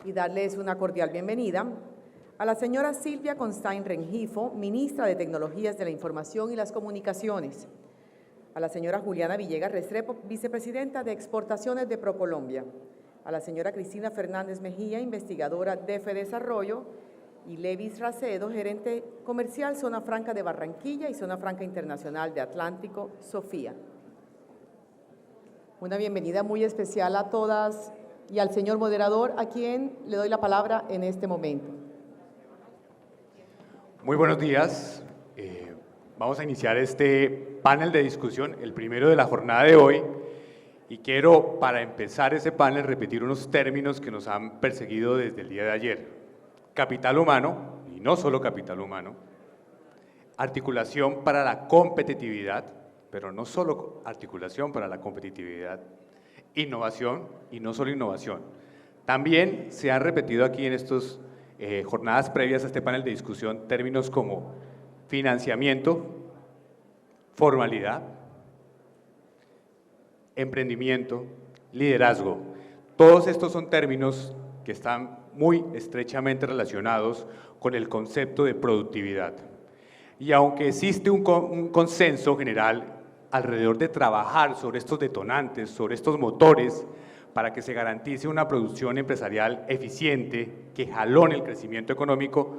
y darles una cordial bienvenida a la señora Silvia Constaín Rengifo, ministra de Tecnologías de la Información y las Comunicaciones, a la señora Juliana Villegas Restrepo, vicepresidenta de Exportaciones de ProColombia, a la señora Cristina Fernández Mejía, investigadora de FEDesarrollo, y Levis Racedo, gerente comercial Zona Franca de Barranquilla y Zona Franca Internacional de Atlántico, Sofía. Una bienvenida muy especial a todas y al señor moderador, a quien le doy la palabra en este momento. Muy buenos días. Vamos a iniciar este panel de discusión, el primero de la jornada de hoy, y quiero, para empezar ese panel, repetir unos términos que nos han perseguido desde el día de ayer. Capital humano, y no solo capital humano, articulación para la competitividad, pero no solo articulación para la competitividad, innovación, y no solo innovación. También se han repetido aquí en estas jornadas previas a este panel de discusión términos como financiamiento, formalidad, emprendimiento, liderazgo. Todos estos son términos que están muy estrechamente relacionados con el concepto de productividad. Y aunque existe un consenso general alrededor de trabajar sobre estos detonantes, sobre estos motores, para que se garantice una producción empresarial eficiente que jalone el crecimiento económico,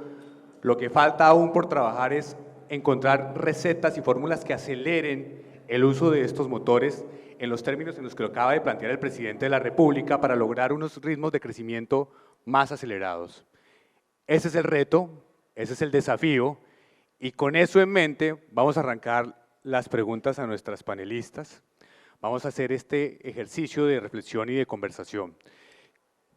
lo que falta aún por trabajar es encontrar recetas y fórmulas que aceleren el uso de estos motores en los términos en los que lo acaba de plantear el presidente de la República para lograr unos ritmos de crecimiento más acelerados. Ese es el reto, ese es el desafío, y con eso en mente vamos a arrancar las preguntas a nuestras panelistas. Vamos a hacer este ejercicio de reflexión y de conversación.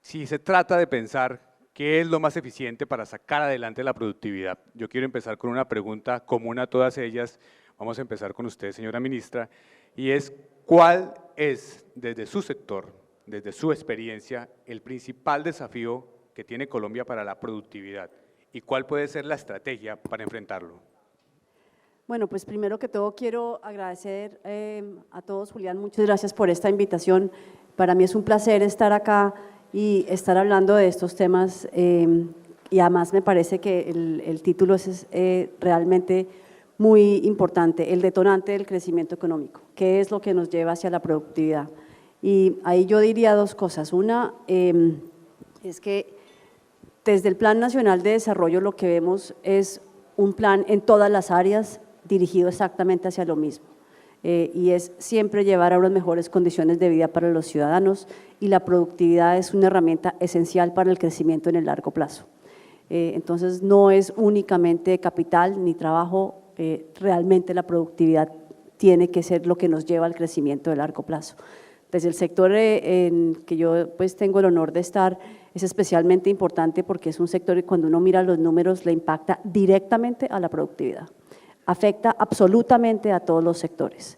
Si se trata de pensar qué es lo más eficiente para sacar adelante la productividad, yo quiero empezar con una pregunta común a todas ellas. Vamos a empezar con usted, señora ministra, y es ¿cuál es, desde su sector, desde su experiencia, el principal desafío que tiene Colombia para la productividad y cuál puede ser la estrategia para enfrentarlo? Bueno, pues primero que todo quiero agradecer a todos, Julián, muchas gracias por esta invitación. Para mí es un placer estar acá y estar hablando de estos temas y además me parece que el título es realmente muy importante, el detonante del crecimiento económico, qué es lo que nos lleva hacia la productividad. Y ahí yo diría dos cosas. Una es que desde el Plan Nacional de Desarrollo lo que vemos es un plan en todas las áreas dirigido exactamente hacia lo mismo y es siempre llevar a unas mejores condiciones de vida para los ciudadanos y la productividad es una herramienta esencial para el crecimiento en el largo plazo. Entonces no es únicamente capital ni trabajo, realmente la productividad tiene que ser lo que nos lleva al crecimiento de largo plazo. Desde el sector en que yo pues tengo el honor de estar, es especialmente importante porque es un sector que cuando uno mira los números le impacta directamente a la productividad, afecta absolutamente a todos los sectores,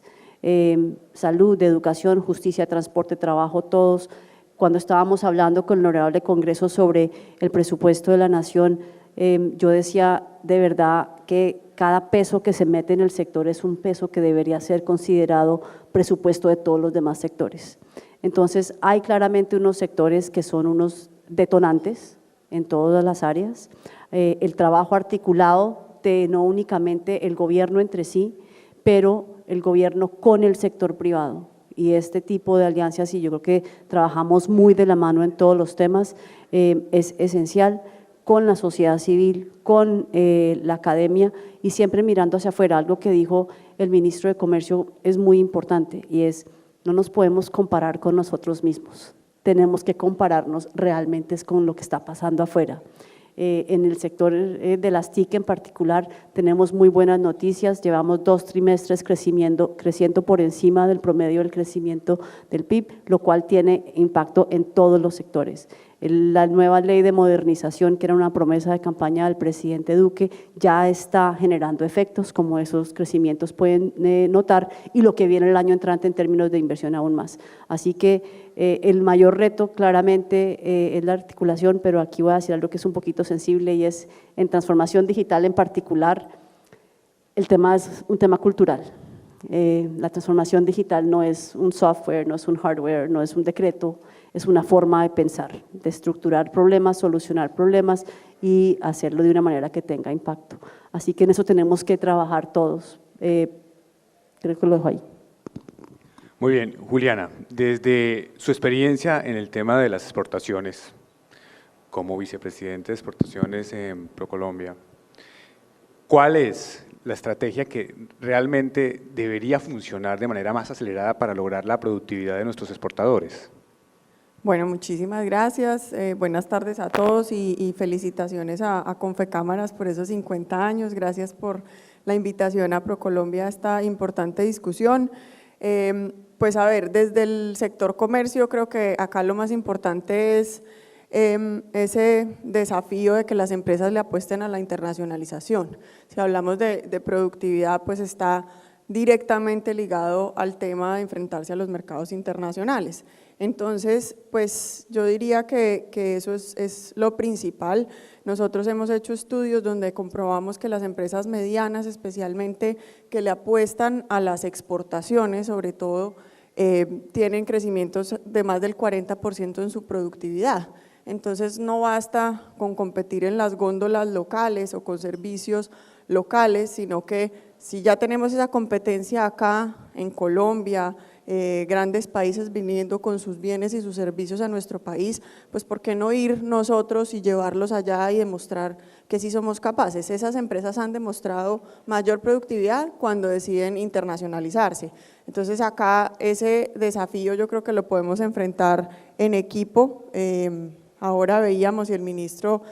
salud, educación, justicia, transporte, trabajo, todos. Cuando estábamos hablando con el honorable Congreso sobre el presupuesto de la Nación, yo decía de verdad que cada peso que se mete en el sector es un peso que debería ser considerado presupuesto de todos los demás sectores. Entonces, hay claramente unos sectores que son unos detonantes en todas las áreas, el trabajo articulado de no únicamente el gobierno entre sí, pero el gobierno con el sector privado y este tipo de alianzas, y yo creo que trabajamos muy de la mano en todos los temas, es esencial con la sociedad civil, con la academia y siempre mirando hacia afuera. Algo que dijo el ministro de Comercio es muy importante y es no nos podemos comparar con nosotros mismos, tenemos que compararnos realmente con lo que está pasando afuera. En el sector de las TIC en particular tenemos muy buenas noticias, llevamos 2 trimestres creciendo por encima del promedio del crecimiento del PIB, lo cual tiene impacto en todos los sectores. La nueva ley de modernización, que era una promesa de campaña del presidente Duque, ya está generando efectos, como esos crecimientos pueden notar, y lo que viene el año entrante en términos de inversión aún más. Así que el mayor reto claramente es la articulación, pero aquí voy a decir algo que es un poquito sensible y es en transformación digital en particular, el tema es un tema cultural. La transformación digital no es un software, no es un hardware, no es un decreto, es una forma de pensar, de estructurar problemas, solucionar problemas y hacerlo de una manera que tenga impacto. Así que en eso tenemos que trabajar todos. Creo que lo dejo ahí. Muy bien, Juliana, desde su experiencia en el tema de las exportaciones, como vicepresidente de exportaciones en ProColombia, ¿cuál es la estrategia que realmente debería funcionar de manera más acelerada para lograr la productividad de nuestros exportadores? Bueno, muchísimas gracias. Buenas tardes a todos y felicitaciones a Confecámaras por esos 50 años. Gracias por la invitación a ProColombia a esta importante discusión. Pues a ver, desde el sector comercio creo que acá lo más importante es ese desafío de que las empresas le apuesten a la internacionalización. Si hablamos de productividad, pues está directamente ligado al tema de enfrentarse a los mercados internacionales. Entonces, pues yo diría que eso es lo principal. Nosotros hemos hecho estudios donde comprobamos que las empresas medianas, especialmente que le apuestan a las exportaciones, sobre todo, tienen crecimientos de más del 40% en su productividad. Entonces, no basta con competir en las góndolas locales o con servicios locales, sino que si ya tenemos esa competencia acá en Colombia, grandes países viniendo con sus bienes y sus servicios a nuestro país, pues ¿por qué no ir nosotros y llevarlos allá y demostrar que sí somos capaces? Esas empresas han demostrado mayor productividad cuando deciden internacionalizarse. Entonces acá ese desafío yo creo que lo podemos enfrentar en equipo. Ahora veíamos y el ministro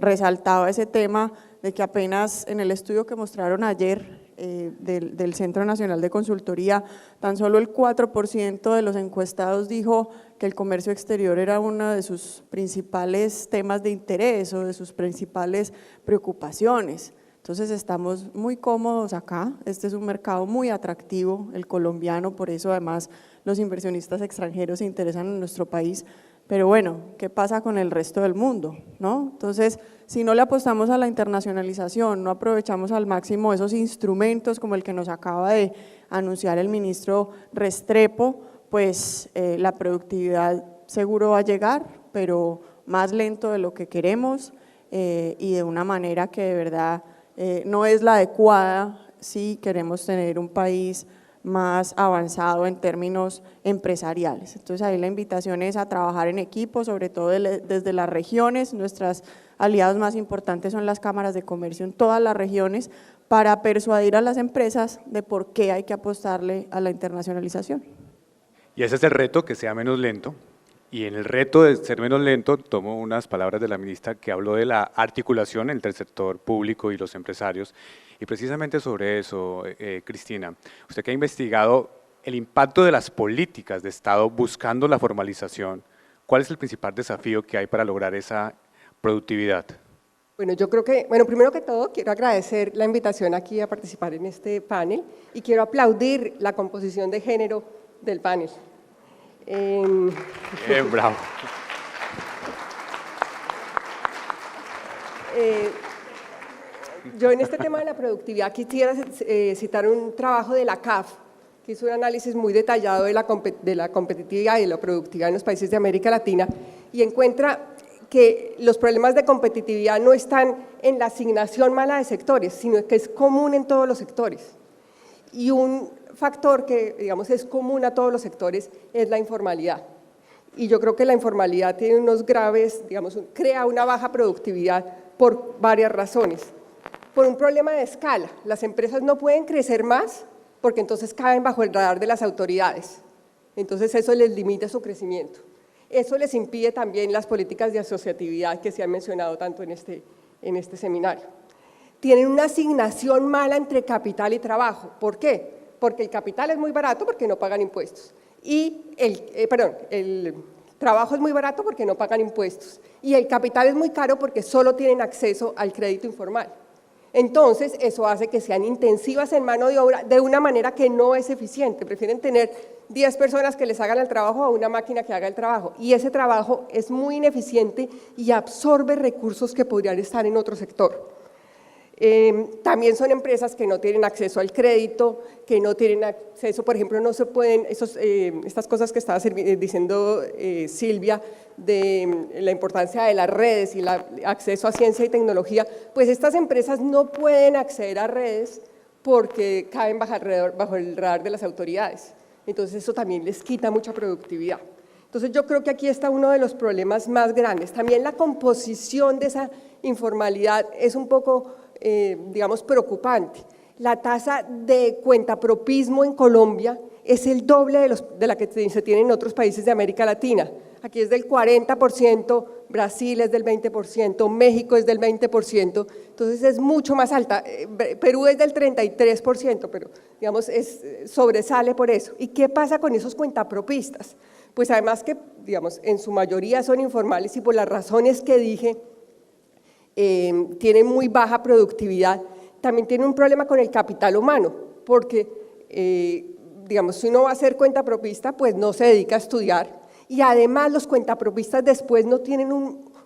resaltaba ese tema de que apenas en el estudio que mostraron ayer del Centro Nacional de Consultoría, tan solo el 4% de los encuestados dijo que el comercio exterior era uno de sus principales temas de interés o de sus principales preocupaciones. Entonces estamos muy cómodos acá, este es un mercado muy atractivo, el colombiano, por eso además los inversionistas extranjeros se interesan en nuestro país. Pero bueno, ¿qué pasa con el resto del mundo? ¿No? Entonces, si no le apostamos a la internacionalización, no aprovechamos al máximo esos instrumentos como el que nos acaba de anunciar el ministro Restrepo, pues la productividad seguro va a llegar, pero más lento de lo que queremos y de una manera que de verdad no es la adecuada si queremos tener un país más avanzado en términos empresariales. Entonces ahí la invitación es a trabajar en equipo, sobre todo desde las regiones. Nuestras aliados más importantes son las cámaras de comercio en todas las regiones para persuadir a las empresas de por qué hay que apostarle a la internacionalización. Y ese es el reto, que sea menos lento. Y en el reto de ser menos lento, tomo unas palabras de la ministra que habló de la articulación entre el sector público y los empresarios. Y precisamente sobre eso, Cristina, usted que ha investigado el impacto de las políticas de Estado buscando la formalización, ¿cuál es el principal desafío que hay para lograr esa productividad? Bueno, yo creo que, primero que todo quiero agradecer la invitación aquí a participar en este panel y quiero aplaudir la composición de género del panel. Bravo. Yo en este tema de la productividad quisiera citar un trabajo de la CAF, que hizo un análisis muy detallado de la competitividad y de la productividad en los países de América Latina y encuentra que los problemas de competitividad no están en la asignación mala de sectores, sino que es común en todos los sectores. Y un factor que, digamos, es común a todos los sectores es la informalidad. Y yo creo que la informalidad tiene unos graves, digamos, crea una baja productividad por varias razones. Por un problema de escala, las empresas no pueden crecer más porque entonces caen bajo el radar de las autoridades. Entonces eso les limita su crecimiento. Eso les impide también las políticas de asociatividad que se han mencionado tanto en este seminario. Tienen una asignación mala entre capital y trabajo. ¿Por qué? Porque el capital es muy barato porque no pagan impuestos. Y el trabajo es muy barato porque no pagan impuestos. Y el capital es muy caro porque solo tienen acceso al crédito informal. Entonces, eso hace que sean intensivas en mano de obra de una manera que no es eficiente. Prefieren tener 10 personas que les hagan el trabajo a una máquina que haga el trabajo. Y ese trabajo es muy ineficiente y absorbe recursos que podrían estar en otro sector. También son empresas que no tienen acceso al crédito, que no tienen acceso, por ejemplo, no se pueden, estas cosas que estaba diciendo Silvia, de la importancia de las redes y el acceso a ciencia y tecnología, pues estas empresas no pueden acceder a redes porque caen bajo el radar de las autoridades. Entonces eso también les quita mucha productividad. Entonces yo creo que aquí está uno de los problemas más grandes. También la composición de esa informalidad es un poco, digamos, preocupante. La tasa de cuentapropismo en Colombia es el doble de la que se tiene en otros países de América Latina. Aquí es del 40%, Brasil es del 20%, México es del 20%, entonces es mucho más alta. Perú es del 33%, pero digamos sobresale por eso. ¿Y qué pasa con esos cuentapropistas? Pues además que, digamos, en su mayoría son informales y por las razones que dije, tienen muy baja productividad, también tienen un problema con el capital humano, porque, digamos, si uno va a ser cuentapropista, pues no se dedica a estudiar, y además los cuentapropistas después no tienen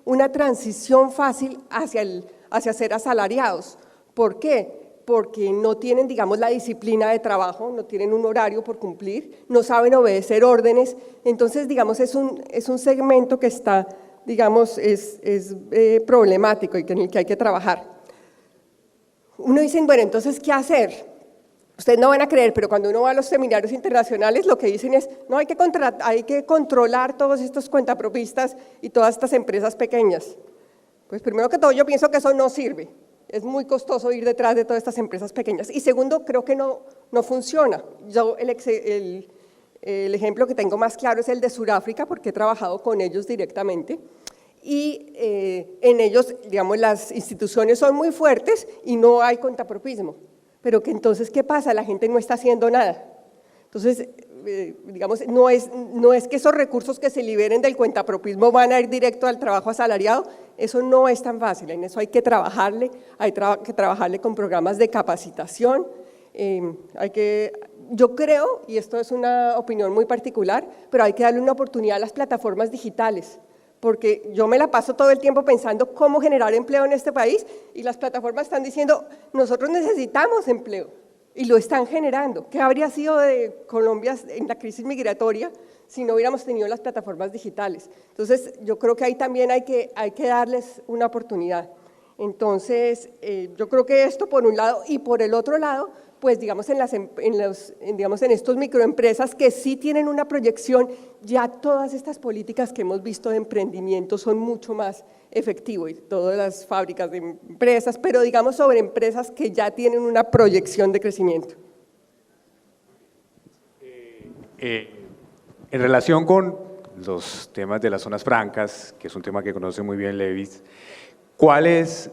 una transición fácil hacia ser asalariados. ¿Por qué? Porque no tienen, digamos, la disciplina de trabajo, no tienen un horario por cumplir, no saben obedecer órdenes, entonces, digamos, es un segmento que está, digamos, es problemático y en el que hay que trabajar. Uno dice, bueno, entonces, ¿qué hacer? Ustedes no van a creer, pero cuando uno va a los seminarios internacionales, lo que dicen es, no, hay que controlar todos estos cuentapropistas y todas estas empresas pequeñas. Pues primero que todo, yo pienso que eso no sirve. Es muy costoso ir detrás de todas estas empresas pequeñas. Y segundo, creo que no funciona. Yo el ejemplo que tengo más claro es el de Sudáfrica, porque he trabajado con ellos directamente. Y en ellos, digamos, las instituciones son muy fuertes y no hay cuentapropismo. Pero que entonces, ¿qué pasa? La gente no está haciendo nada. Entonces, digamos, no es que esos recursos que se liberen del cuentapropismo van a ir directo al trabajo asalariado, eso no es tan fácil, en eso hay que trabajarle con programas de capacitación, yo creo, y esto es una opinión muy particular, pero hay que darle una oportunidad a las plataformas digitales, porque yo me la paso todo el tiempo pensando cómo generar empleo en este país y las plataformas están diciendo, nosotros necesitamos empleo y lo están generando. ¿Qué habría sido de Colombia en la crisis migratoria si no hubiéramos tenido las plataformas digitales? Entonces, yo creo que ahí también hay que darles una oportunidad. Entonces, yo creo que esto por un lado y por el otro lado, pues digamos en estos microempresas que sí tienen una proyección, ya todas estas políticas que hemos visto de emprendimiento son mucho más efectivos y todas las fábricas de empresas, pero digamos sobre empresas que ya tienen una proyección de crecimiento. En relación con los temas de las zonas francas, que es un tema que conoce muy bien Levis, ¿cuál es,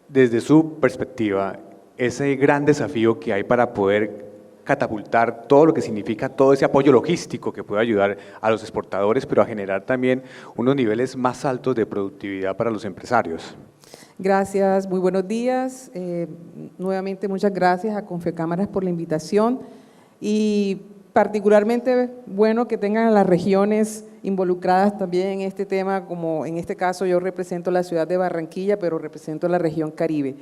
desde su perspectiva, ese gran desafío que hay para poder catapultar todo lo que significa todo ese apoyo logístico que puede ayudar a los exportadores, pero a generar también unos niveles más altos de productividad para los empresarios? Gracias, muy buenos días. Nuevamente muchas gracias a Confecámaras por la invitación y particularmente bueno que tengan a las regiones involucradas también en este tema, como en este caso yo represento la ciudad de Barranquilla, pero represento la región Caribe.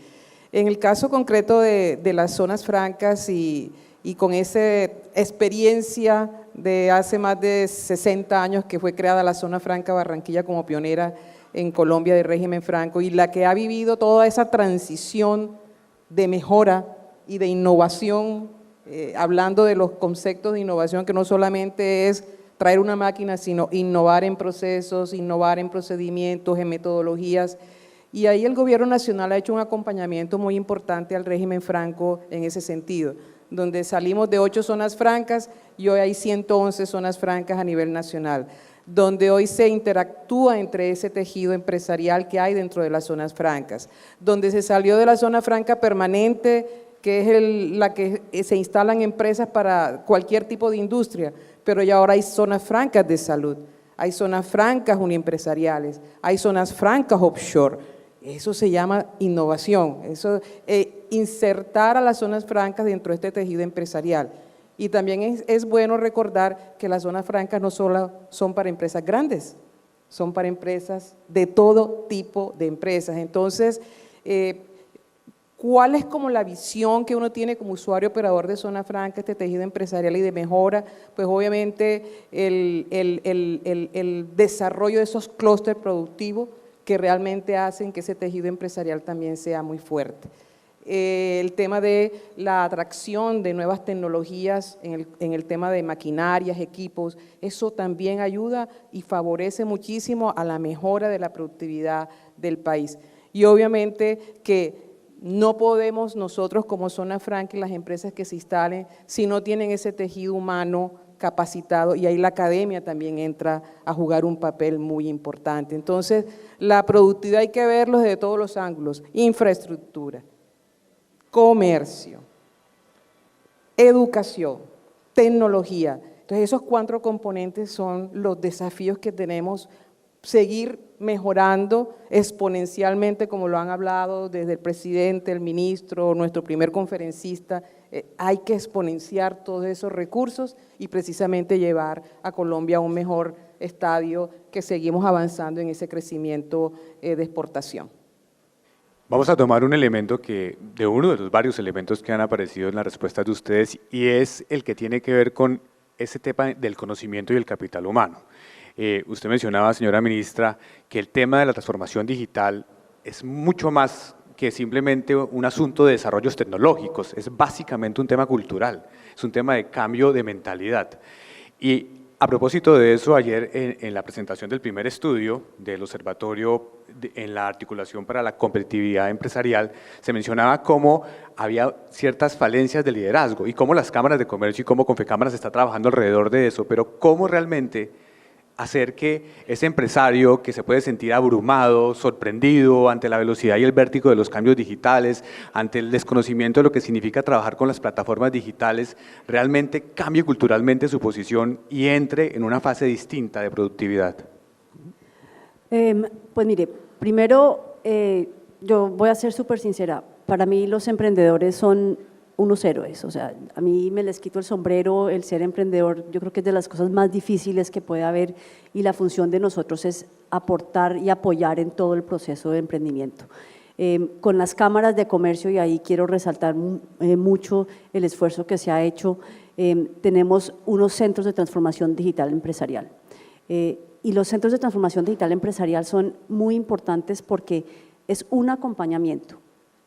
En el caso concreto de las zonas francas y con esa experiencia de hace más de 60 años que fue creada la Zona Franca Barranquilla como pionera en Colombia de régimen franco y la que ha vivido toda esa transición de mejora y de innovación, hablando de los conceptos de innovación que no solamente es traer una máquina, sino innovar en procesos, innovar en procedimientos, en metodologías. Y ahí el gobierno nacional ha hecho un acompañamiento muy importante al régimen franco en ese sentido, donde salimos de 8 zonas francas y hoy hay 111 zonas francas a nivel nacional, donde hoy se interactúa entre ese tejido empresarial que hay dentro de las zonas francas, donde se salió de la zona franca permanente, que es la que se instalan empresas para cualquier tipo de industria, pero ya ahora hay zonas francas de salud, hay zonas francas uniempresariales, hay zonas francas offshore. Eso se llama innovación, eso, insertar a las zonas francas dentro de este tejido empresarial. Y también es bueno recordar que las zonas francas no solo son para empresas grandes, son para empresas de todo tipo de empresas. Entonces, ¿Cuál es como la visión que uno tiene como usuario operador de Zona Franca, este tejido empresarial y de mejora? Pues obviamente el desarrollo de esos clústeres productivos que realmente hacen que ese tejido empresarial también sea muy fuerte. El tema de la atracción de nuevas tecnologías en el tema de maquinarias, equipos, eso también ayuda y favorece muchísimo a la mejora de la productividad del país. Y obviamente que no podemos nosotros como Zona Franca y las empresas que se instalen si no tienen ese tejido humano capacitado, y ahí la academia también entra a jugar un papel muy importante. Entonces, la productividad hay que verlo desde todos los ángulos: infraestructura, comercio, educación, tecnología. Entonces, esos 4 componentes son los desafíos que tenemos, seguir mejorando exponencialmente, como lo han hablado desde el presidente, el ministro, nuestro primer conferencista. Hay que exponenciar todos esos recursos y precisamente llevar a Colombia a un mejor estadio, que seguimos avanzando en ese crecimiento de exportación. Vamos a tomar un elemento de uno de los varios elementos que han aparecido en las respuestas de ustedes, y es el que tiene que ver con ese tema del conocimiento y el capital humano. Usted mencionaba, señora ministra, que el tema de la transformación digital es mucho más que simplemente un asunto de desarrollos tecnológicos, es básicamente un tema cultural, es un tema de cambio de mentalidad. Y a propósito de eso, ayer en la presentación del primer estudio del observatorio en la articulación para la competitividad empresarial, se mencionaba cómo había ciertas falencias de liderazgo y cómo las cámaras de comercio y cómo Confecámaras está trabajando alrededor de eso, pero cómo realmente hacer que ese empresario que se puede sentir abrumado, sorprendido ante la velocidad y el vértigo de los cambios digitales, ante el desconocimiento de lo que significa trabajar con las plataformas digitales, realmente cambie culturalmente su posición y entre en una fase distinta de productividad. Pues mire, primero yo voy a ser súper sincera, para mí los emprendedores son unos héroes, o sea, a mí me les quito el sombrero, el ser emprendedor yo creo que es de las cosas más difíciles que puede haber, y la función de nosotros es aportar y apoyar en todo el proceso de emprendimiento. Con las cámaras de comercio, y ahí quiero resaltar mucho el esfuerzo que se ha hecho, tenemos unos centros de transformación digital empresarial. Y los centros de transformación digital empresarial son muy importantes porque es un acompañamiento,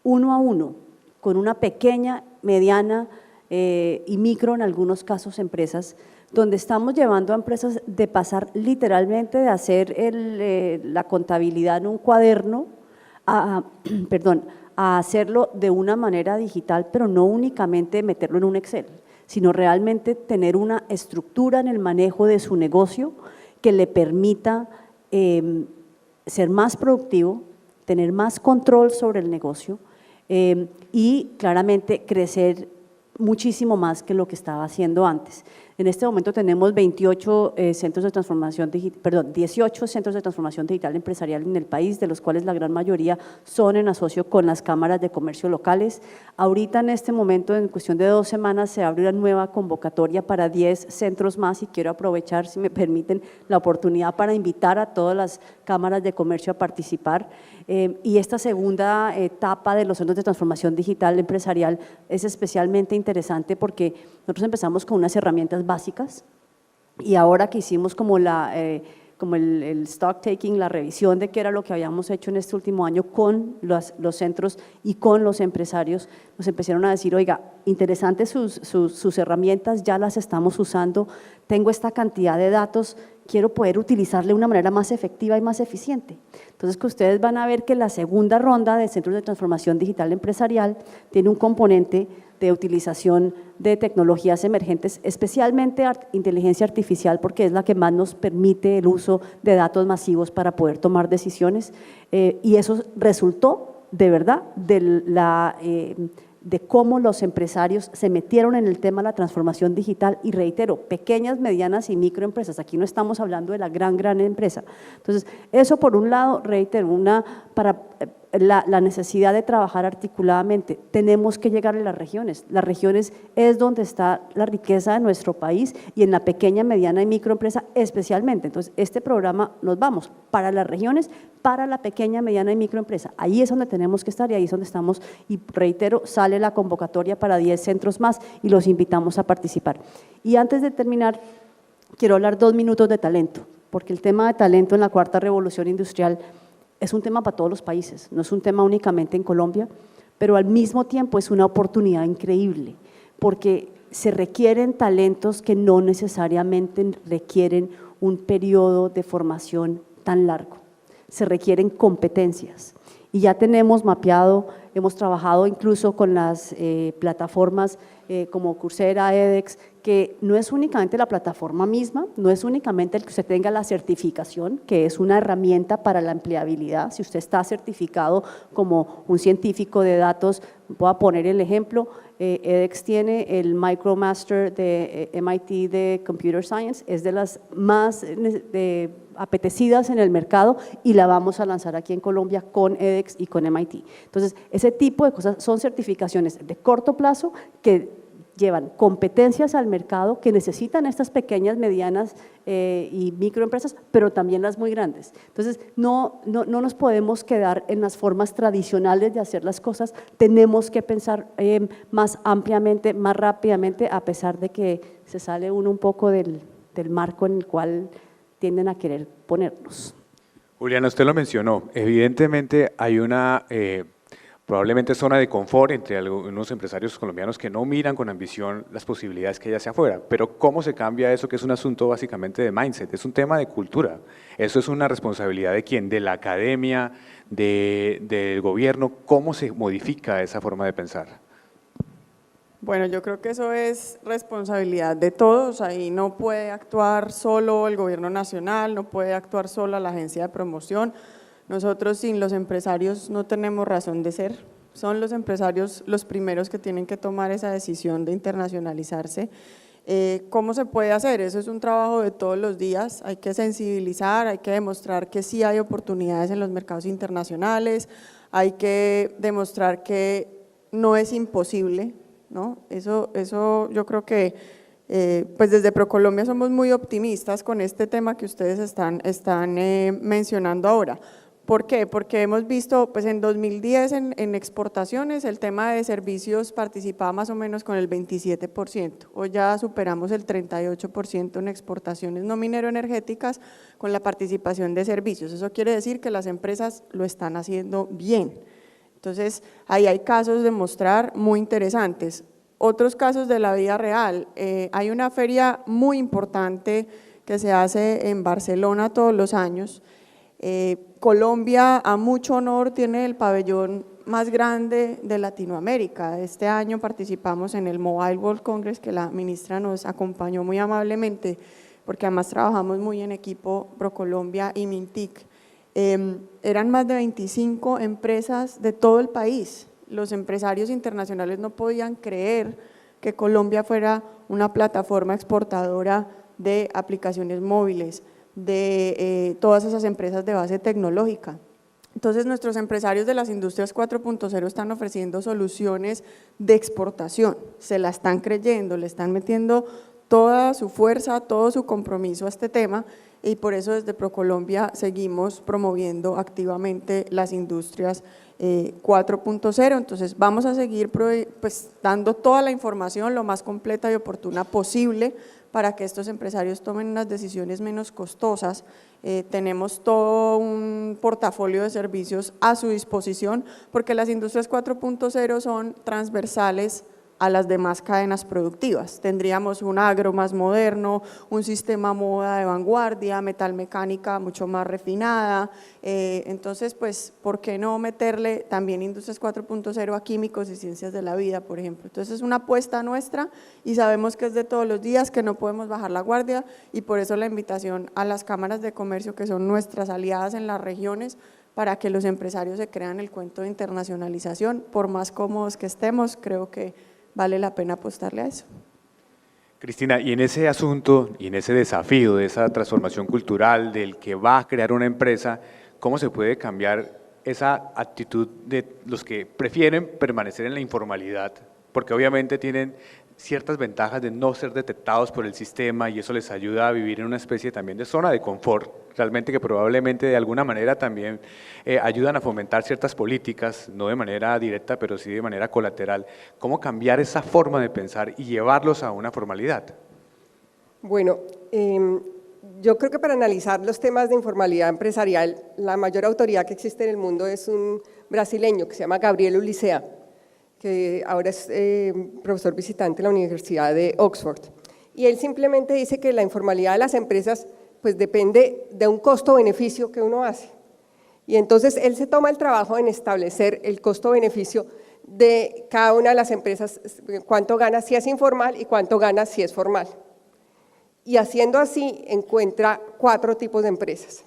uno a uno, con una pequeña, mediana y micro, en algunos casos, empresas, donde estamos llevando a empresas de pasar literalmente de hacer la contabilidad en un cuaderno a hacerlo de una manera digital, pero no únicamente meterlo en un Excel, sino realmente tener una estructura en el manejo de su negocio que le permita ser más productivo, tener más control sobre el negocio, y claramente crecer muchísimo más que lo que estaba haciendo antes. En este momento tenemos 18 centros de transformación digital, perdón, 18 centros de transformación digital empresarial en el país, de los cuales la gran mayoría son en asocio con las cámaras de comercio locales. Ahorita en este momento, en cuestión de 2 semanas, se abre una nueva convocatoria para 10 centros más, y quiero aprovechar, si me permiten, la oportunidad para invitar a todas las cámaras de comercio a participar. Y esta segunda etapa de los centros de transformación digital empresarial es especialmente interesante porque nosotros empezamos con unas herramientas básicas, y ahora que hicimos como el stock taking, la revisión de qué era lo que habíamos hecho en este último año con los centros y con los empresarios, nos empezaron a decir, oiga, interesantes sus herramientas, ya las estamos usando, tengo esta cantidad de datos, quiero poder utilizarle de una manera más efectiva y más eficiente. Entonces, que ustedes van a ver que la segunda ronda de Centros de Transformación Digital Empresarial tiene un componente de utilización de tecnologías emergentes, especialmente inteligencia artificial, porque es la que más nos permite el uso de datos masivos para poder tomar decisiones, y eso resultó de verdad de cómo los empresarios se metieron en el tema de la transformación digital, y reitero, pequeñas, medianas y microempresas, aquí no estamos hablando de la gran empresa. Entonces, eso por un lado, reitero, para la necesidad de trabajar articuladamente. Tenemos que llegar a las regiones. Las regiones es donde está la riqueza de nuestro país y en la pequeña, mediana y microempresa especialmente. Entonces, este programa nos vamos para las regiones, para la pequeña, mediana y microempresa. Ahí es donde tenemos que estar y ahí es donde estamos. Y reitero, sale la convocatoria para 10 centros más y los invitamos a participar. Y antes de terminar, quiero hablar 2 minutos de talento, porque el tema de talento en la cuarta revolución industrial es un tema para todos los países, no es un tema únicamente en Colombia, pero al mismo tiempo es una oportunidad increíble, porque se requieren talentos que no necesariamente requieren un periodo de formación tan largo, se requieren competencias. Y ya tenemos mapeado, hemos trabajado incluso con las plataformas como Coursera, edX, que no es únicamente la plataforma misma, no es únicamente el que usted tenga la certificación, que es una herramienta para la empleabilidad. Si usted está certificado como un científico de datos, voy a poner el ejemplo, edX tiene el MicroMaster de MIT de Computer Science, es de las más apetecidas en el mercado y la vamos a lanzar aquí en Colombia con edX y con MIT. Entonces, ese tipo de cosas son certificaciones de corto plazo que llevan competencias al mercado que necesitan estas pequeñas, medianas y microempresas, pero también las muy grandes. Entonces, no nos podemos quedar en las formas tradicionales de hacer las cosas, tenemos que pensar más ampliamente, más rápidamente, a pesar de que se sale uno un poco del marco en el cual tienden a querer ponernos. Juliana, usted lo mencionó, evidentemente hay una probablemente zona de confort entre algunos empresarios colombianos que no miran con ambición las posibilidades que hay hacia afuera, pero ¿cómo se cambia eso que es un asunto básicamente de mindset? Es un tema de cultura, eso es una responsabilidad de quién, de la academia, del gobierno, ¿cómo se modifica esa forma de pensar? Bueno, yo creo que eso es responsabilidad de todos, ahí no puede actuar solo el gobierno nacional, no puede actuar sola la agencia de promoción. Nosotros sin los empresarios no tenemos razón de ser, son los empresarios los primeros que tienen que tomar esa decisión de internacionalizarse. ¿Cómo se puede hacer? Eso es un trabajo de todos los días, hay que sensibilizar, hay que demostrar que sí hay oportunidades en los mercados internacionales, hay que demostrar que no es imposible, ¿no? Eso yo creo que pues desde ProColombia somos muy optimistas con este tema que ustedes están mencionando ahora. ¿Por qué? Porque hemos visto, pues en 2010 en exportaciones el tema de servicios participaba más o menos con el 27%, hoy ya superamos el 38% en exportaciones no minero-energéticas con la participación de servicios, eso quiere decir que las empresas lo están haciendo bien. Entonces, ahí hay casos de mostrar muy interesantes. Otros casos de la vida real, hay una feria muy importante que se hace en Barcelona todos los años. Colombia, a mucho honor, tiene el pabellón más grande de Latinoamérica. Este año participamos en el Mobile World Congress, que la ministra nos acompañó muy amablemente, porque además trabajamos muy en equipo ProColombia y Mintic. Eran más de 25 empresas de todo el país. Los empresarios internacionales no podían creer que Colombia fuera una plataforma exportadora de aplicaciones móviles, de todas esas empresas de base tecnológica. Entonces, nuestros empresarios de las industrias 4.0 están ofreciendo soluciones de exportación, se la están creyendo, le están metiendo toda su fuerza, todo su compromiso a este tema y por eso desde ProColombia seguimos promoviendo activamente las industrias 4.0, entonces vamos a seguir pues, dando toda la información lo más completa y oportuna posible para que estos empresarios tomen unas decisiones menos costosas. Tenemos todo un portafolio de servicios a su disposición porque las industrias 4.0 son transversales a las demás cadenas productivas. Tendríamos un agro más moderno, un sistema moda de vanguardia, metalmecánica mucho más refinada, entonces pues ¿por qué no meterle también industrias 4.0 a químicos y ciencias de la vida, por ejemplo? Entonces es una apuesta nuestra y sabemos que es de todos los días, que no podemos bajar la guardia y por eso la invitación a las cámaras de comercio que son nuestras aliadas en las regiones para que los empresarios se crean el cuento de internacionalización, por más cómodos que estemos, creo que vale la pena apostarle a eso. Cristina, y en ese asunto y en ese desafío de esa transformación cultural del que va a crear una empresa, ¿cómo se puede cambiar esa actitud de los que prefieren permanecer en la informalidad, porque obviamente tienen ciertas ventajas de no ser detectados por el sistema y eso les ayuda a vivir en una especie también de zona de confort, realmente que probablemente de alguna manera también ayudan a fomentar ciertas políticas, no de manera directa, pero sí de manera colateral. ¿Cómo cambiar esa forma de pensar y llevarlos a una formalidad? Bueno, yo creo que para analizar los temas de informalidad empresarial, la mayor autoridad que existe en el mundo es un brasileño que se llama Gabriel Ulicea, que ahora es profesor visitante en la Universidad de Oxford. Y él simplemente dice que la informalidad de las empresas pues depende de un costo-beneficio que uno hace. Y entonces él se toma el trabajo en establecer el costo-beneficio de cada una de las empresas, cuánto gana si es informal y cuánto gana si es formal. Y haciendo así encuentra 4 tipos de empresas.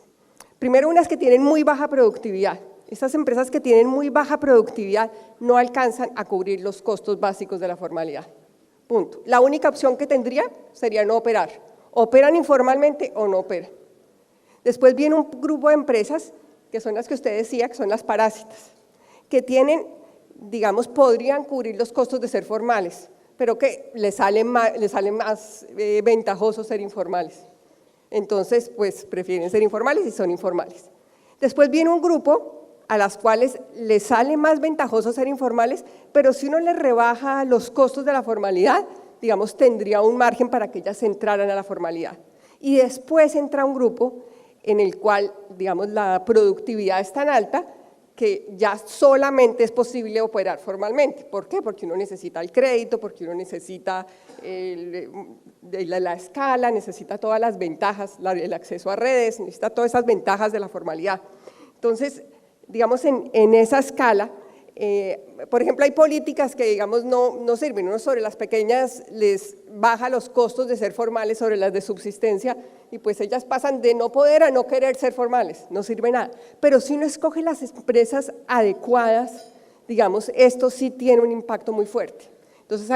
Primero, unas que tienen muy baja productividad. Estas empresas que tienen muy baja productividad no alcanzan a cubrir los costos básicos de la formalidad. Punto. La única opción que tendría sería no operar. Operan informalmente o no operan. Después viene un grupo de empresas, que son las que usted decía, que son las parásitas, que tienen, digamos, podrían cubrir los costos de ser formales, pero que les sale más ventajoso ser informales. Entonces, pues prefieren ser informales y son informales. Después viene un grupo a las cuales les sale más ventajoso ser informales, pero si uno les rebaja los costos de la formalidad, digamos, tendría un margen para que ellas entraran a la formalidad. Y después entra un grupo en el cual, digamos, la productividad es tan alta que ya solamente es posible operar formalmente. ¿Por qué? Porque uno necesita el crédito, porque uno necesita la escala, necesita todas las ventajas, el acceso a redes, necesita todas esas ventajas de la formalidad. Entonces, digamos, en esa escala, por ejemplo, hay políticas que, digamos, no sirven. Uno sobre las pequeñas les baja los costos de ser formales sobre las de subsistencia y pues ellas pasan de no poder a no querer ser formales, no sirve nada. Pero si uno escoge las empresas adecuadas, digamos, esto sí tiene un impacto muy fuerte. Entonces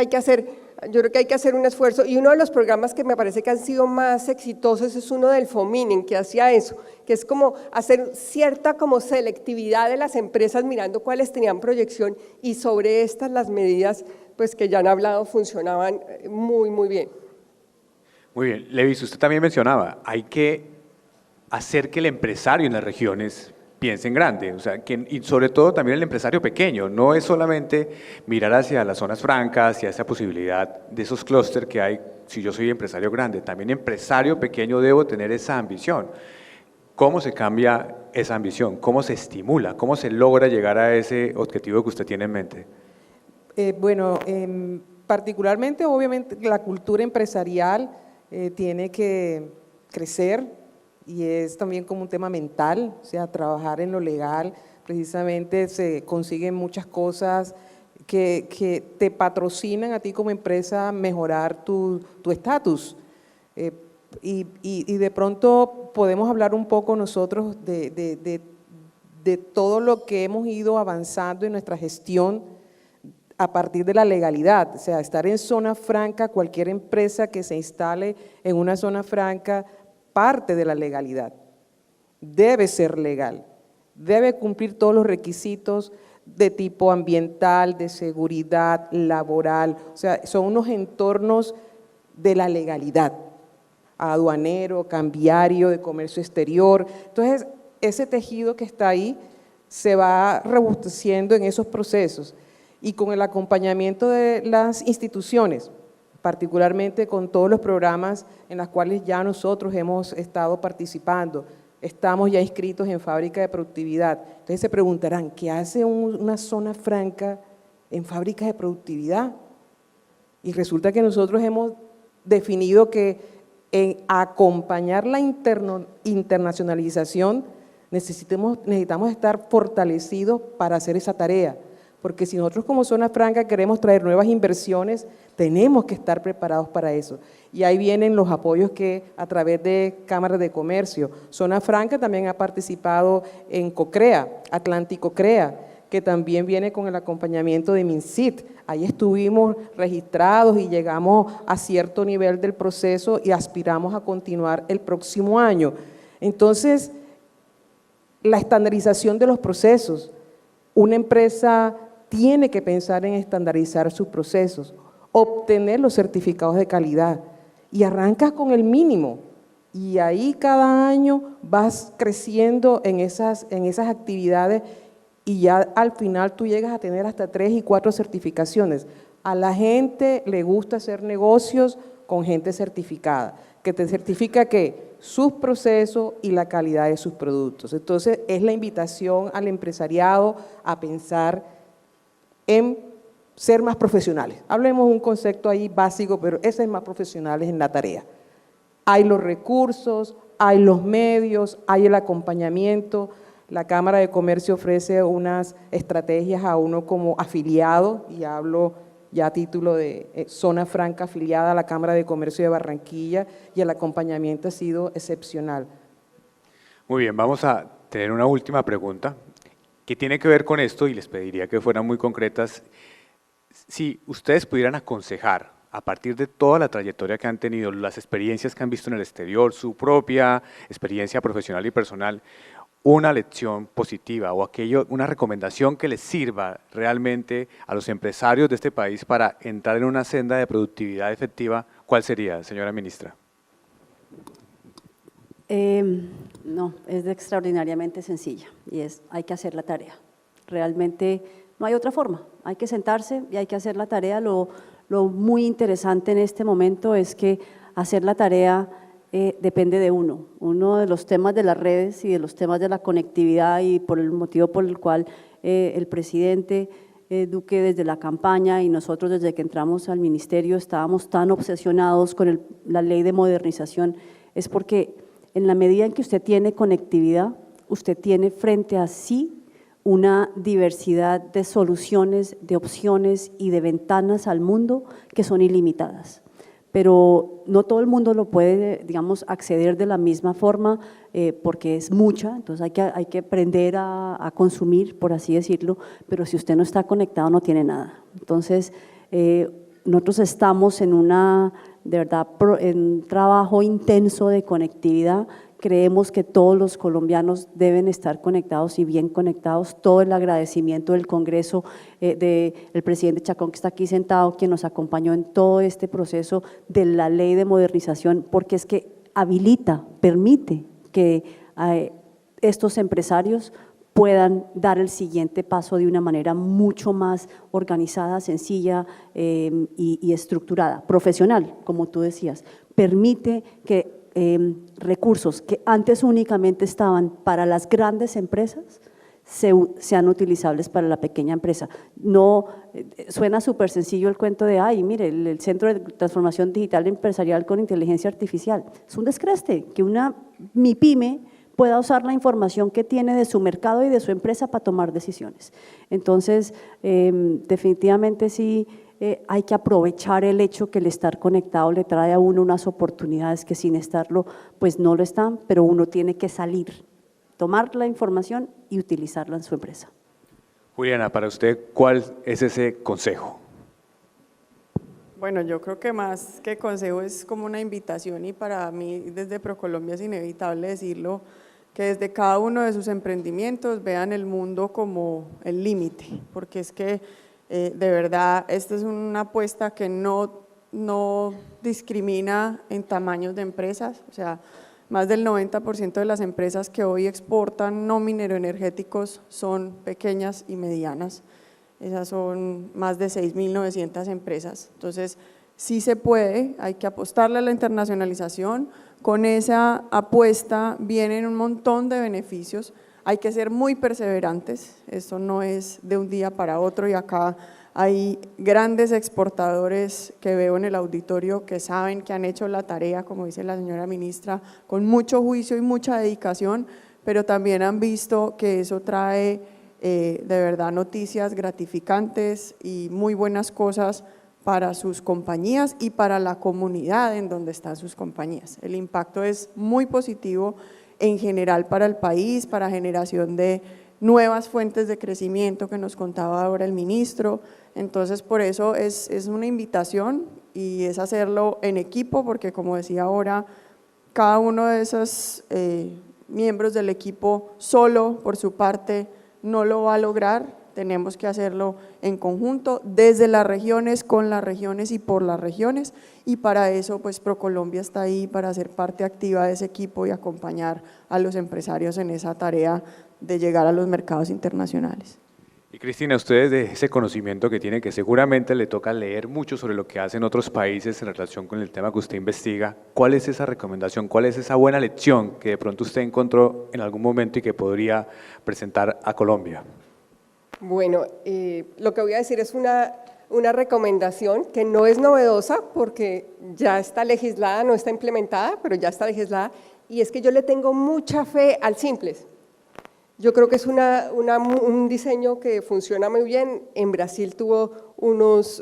yo creo que hay que hacer un esfuerzo, y uno de los programas que me parece que han sido más exitosos es uno del Fominen, que hacía eso, que es como hacer cierta como selectividad de las empresas mirando cuáles tenían proyección y sobre estas las medidas pues que ya han hablado funcionaban muy, muy bien. Muy bien, Levis, usted también mencionaba, hay que hacer que el empresario en las regiones piense en grande, o sea, y sobre todo también el empresario pequeño, no es solamente mirar hacia las zonas francas, hacia esa posibilidad de esos clústeres que hay, si yo soy empresario grande, también empresario pequeño debo tener esa ambición. ¿Cómo se cambia esa ambición? ¿Cómo se estimula? ¿Cómo se logra llegar a ese objetivo que usted tiene en mente? Particularmente, obviamente, la cultura empresarial tiene que crecer, y es también como un tema mental, o sea, trabajar en lo legal, precisamente se consiguen muchas cosas que te patrocinan a ti como empresa mejorar tu estatus. Y de pronto podemos hablar un poco nosotros de todo lo que hemos ido avanzando en nuestra gestión a partir de la legalidad, o sea, estar en zona franca, cualquier empresa que se instale en una zona franca parte de la legalidad, debe ser legal, debe cumplir todos los requisitos de tipo ambiental, de seguridad, laboral, o sea, son unos entornos de la legalidad, aduanero, cambiario, de comercio exterior. Entonces, ese tejido que está ahí se va robusteciendo en esos procesos y con el acompañamiento de las instituciones, particularmente con todos los programas en los cuales ya nosotros hemos estado participando. Estamos ya inscritos en Fábrica de Productividad. Entonces se preguntarán, ¿qué hace una zona franca en fábricas de productividad? Y resulta que nosotros hemos definido que en acompañar la internacionalización necesitamos estar fortalecidos para hacer esa tarea. Porque si nosotros como zona franca queremos traer nuevas inversiones, tenemos que estar preparados para eso. Y ahí vienen los apoyos que a través de cámaras de comercio. Zona franca también ha participado en COCREA, Atlántico CREA, que también viene con el acompañamiento de MINCIT. Ahí estuvimos registrados y llegamos a cierto nivel del proceso y aspiramos a continuar el próximo año. Entonces, la estandarización de los procesos. Una empresa tiene que pensar en estandarizar sus procesos, obtener los certificados de calidad y arrancas con el mínimo y ahí cada año vas creciendo en esas actividades y ya al final tú llegas a tener hasta 3 y 4 certificaciones. A la gente le gusta hacer negocios con gente certificada, que te certifica que sus procesos y la calidad de sus productos. Entonces, es la invitación al empresariado a pensar en ser más profesionales. Hablemos un concepto ahí básico, pero ese es más profesionales en la tarea. Hay los recursos, hay los medios, hay el acompañamiento. La Cámara de Comercio ofrece unas estrategias a uno como afiliado, y hablo ya a título de zona franca afiliada a la Cámara de Comercio de Barranquilla, y el acompañamiento ha sido excepcional. Muy bien, vamos a tener una última pregunta que tiene que ver con esto y les pediría que fueran muy concretas. Si ustedes pudieran aconsejar, a partir de toda la trayectoria que han tenido, las experiencias que han visto en el exterior, su propia experiencia profesional y personal, una lección positiva o una recomendación que les sirva realmente a los empresarios de este país para entrar en una senda de productividad efectiva, ¿cuál sería, señora ministra? No, es extraordinariamente sencilla y hay que hacer la tarea. Realmente no hay otra forma, hay que sentarse y hay que hacer la tarea. Lo muy interesante en este momento es que hacer la tarea depende de uno. Uno de los temas de las redes y de los temas de la conectividad, y por el motivo por el cual el presidente Duque desde la campaña y nosotros desde que entramos al ministerio estábamos tan obsesionados con la ley de modernización, es porque en la medida en que usted tiene conectividad, usted tiene frente a sí una diversidad de soluciones, de opciones y de ventanas al mundo que son ilimitadas. Pero no todo el mundo lo puede, digamos, acceder de la misma forma porque es mucha, entonces hay que aprender a consumir, por así decirlo, pero si usted no está conectado no tiene nada. Entonces, nosotros estamos en de verdad, en un trabajo intenso de conectividad. Creemos que todos los colombianos deben estar conectados y bien conectados. Todo el agradecimiento del Congreso, del presidente Chacón, que está aquí sentado, quien nos acompañó en todo este proceso de la ley de modernización, porque es que permite que estos empresarios puedan dar el siguiente paso de una manera mucho más organizada, sencilla y estructurada, profesional, como tú decías. Permite que recursos que antes únicamente estaban para las grandes empresas sean utilizables para la pequeña empresa. No, suena súper sencillo el cuento de, ay, mire, el Centro de Transformación Digital Empresarial con Inteligencia Artificial. Es un descreste que una MIPYME pueda usar la información que tiene de su mercado y de su empresa para tomar decisiones. Entonces, definitivamente sí, hay que aprovechar el hecho que el estar conectado le trae a uno unas oportunidades que sin estarlo, pues no lo están, pero uno tiene que salir, tomar la información y utilizarla en su empresa. Juliana, para usted, ¿cuál es ese consejo? Bueno, yo creo que más que consejo es como una invitación, y para mí desde ProColombia es inevitable decirlo, que desde cada uno de sus emprendimientos vean el mundo como el límite, porque es que de verdad esta es una apuesta que no discrimina en tamaños de empresas. O sea, más del 90% de las empresas que hoy exportan no mineroenergéticos son pequeñas y medianas. Esas son más de 6.900 empresas. Entonces, sí se puede, hay que apostarle a la internacionalización. Con esa apuesta vienen un montón de beneficios. Hay que ser muy perseverantes, esto no es de un día para otro, y acá hay grandes exportadores que veo en el auditorio que saben que han hecho la tarea, como dice la señora ministra, con mucho juicio y mucha dedicación, pero también han visto que eso trae de verdad noticias gratificantes y muy buenas cosas para sus compañías y para la comunidad en donde están sus compañías. El impacto es muy positivo en general para el país, para generación de nuevas fuentes de crecimiento que nos contaba ahora el ministro. Entonces, por eso es una invitación y es hacerlo en equipo, porque como decía ahora, cada uno de esos miembros del equipo solo por su parte no lo va a lograr, tenemos que hacerlo en conjunto, desde las regiones, con las regiones y por las regiones, y para eso pues ProColombia está ahí para ser parte activa de ese equipo y acompañar a los empresarios en esa tarea de llegar a los mercados internacionales. Y Cristina, ustedes de ese conocimiento que tiene, que seguramente le toca leer mucho sobre lo que hacen otros países en relación con el tema que usted investiga, ¿cuál es esa recomendación, cuál es esa buena lección que de pronto usted encontró en algún momento y que podría presentar a Colombia? Bueno, lo que voy a decir es una recomendación que no es novedosa porque ya está legislada, no está implementada, pero ya está legislada, y es que yo le tengo mucha fe al Simples. Yo creo que es un diseño que funciona muy bien. En Brasil tuvo unos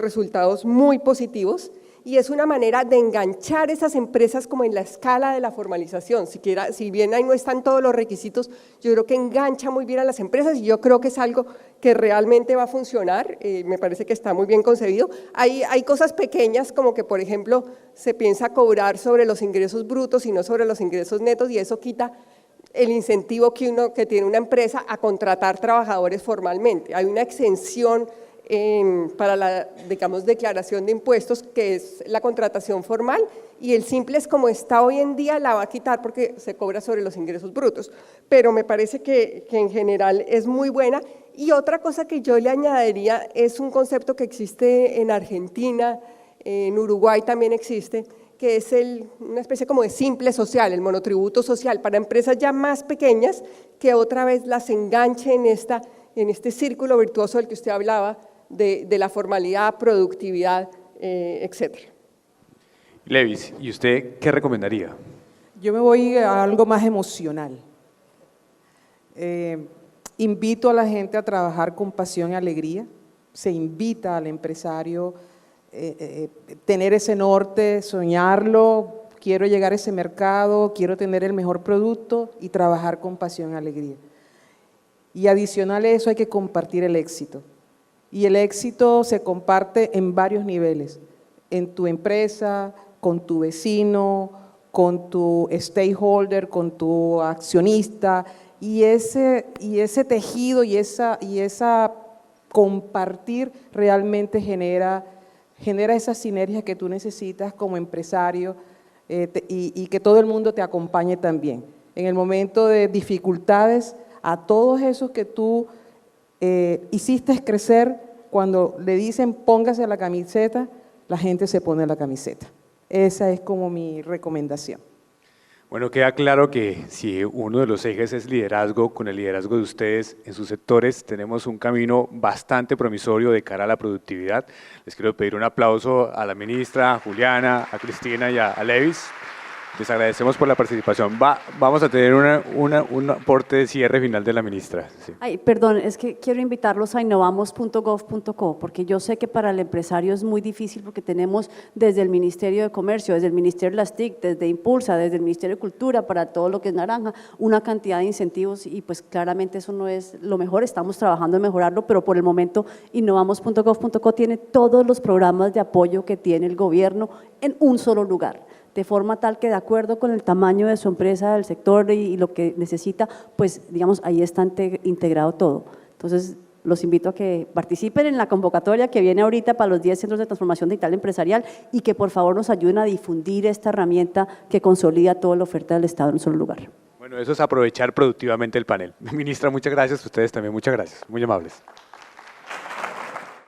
resultados muy positivos y es una manera de enganchar esas empresas como en la escala de la formalización. Si bien ahí no están todos los requisitos, yo creo que engancha muy bien a las empresas y yo creo que es algo que realmente va a funcionar. Me parece que está muy bien concebido. Hay cosas pequeñas como que, por ejemplo, se piensa cobrar sobre los ingresos brutos y no sobre los ingresos netos, y eso quita el incentivo que tiene una empresa a contratar trabajadores formalmente. Hay una exención para la, digamos, declaración de impuestos, que es la contratación formal, y el Simples, como está hoy en día, la va a quitar porque se cobra sobre los ingresos brutos, pero me parece que en general es muy buena. Y otra cosa que yo le añadiría es un concepto que existe en Argentina, en Uruguay también existe, que es una especie como de simple social, el monotributo social, para empresas ya más pequeñas, que otra vez las enganche en este círculo virtuoso del que usted hablaba, de la formalidad, productividad, etcétera. Levis, ¿y usted qué recomendaría? Yo me voy a algo más emocional. Invito a la gente a trabajar con pasión y alegría. Se invita al empresario tener ese norte, soñarlo, quiero llegar a ese mercado, quiero tener el mejor producto y trabajar con pasión y alegría. Y adicional a eso hay que compartir el éxito. Y el éxito se comparte en varios niveles, en tu empresa, con tu vecino, con tu stakeholder, con tu accionista, y ese tejido y esa compartir realmente genera esas sinergias que tú necesitas como empresario y que todo el mundo te acompañe también. En el momento de dificultades, a todos esos que tú hiciste crecer, cuando le dicen póngase la camiseta, la gente se pone la camiseta. Esa es como mi recomendación. Bueno, queda claro que si uno de los ejes es liderazgo, con el liderazgo de ustedes en sus sectores, tenemos un camino bastante promisorio de cara a la productividad. Les quiero pedir un aplauso a la ministra, a Juliana, a Cristina y a Levis. Les agradecemos por la participación. Vamos a tener un aporte de cierre final de la ministra. Sí. Ay, perdón, es que quiero invitarlos a innovamos.gov.co, porque yo sé que para el empresario es muy difícil porque tenemos desde el Ministerio de Comercio, desde el Ministerio de las TIC, desde Impulsa, desde el Ministerio de Cultura, para todo lo que es naranja, una cantidad de incentivos y pues claramente eso no es lo mejor, estamos trabajando en mejorarlo, pero por el momento innovamos.gov.co tiene todos los programas de apoyo que tiene el gobierno en un solo lugar, de forma tal que de acuerdo con el tamaño de su empresa, del sector y lo que necesita, pues digamos ahí está integrado todo. Entonces los invito a que participen en la convocatoria que viene ahorita para los 10 centros de transformación digital empresarial y que por favor nos ayuden a difundir esta herramienta que consolida toda la oferta del Estado en un solo lugar. Bueno, eso es aprovechar productivamente el panel. Ministra, muchas gracias, ustedes también muchas gracias, muy amables.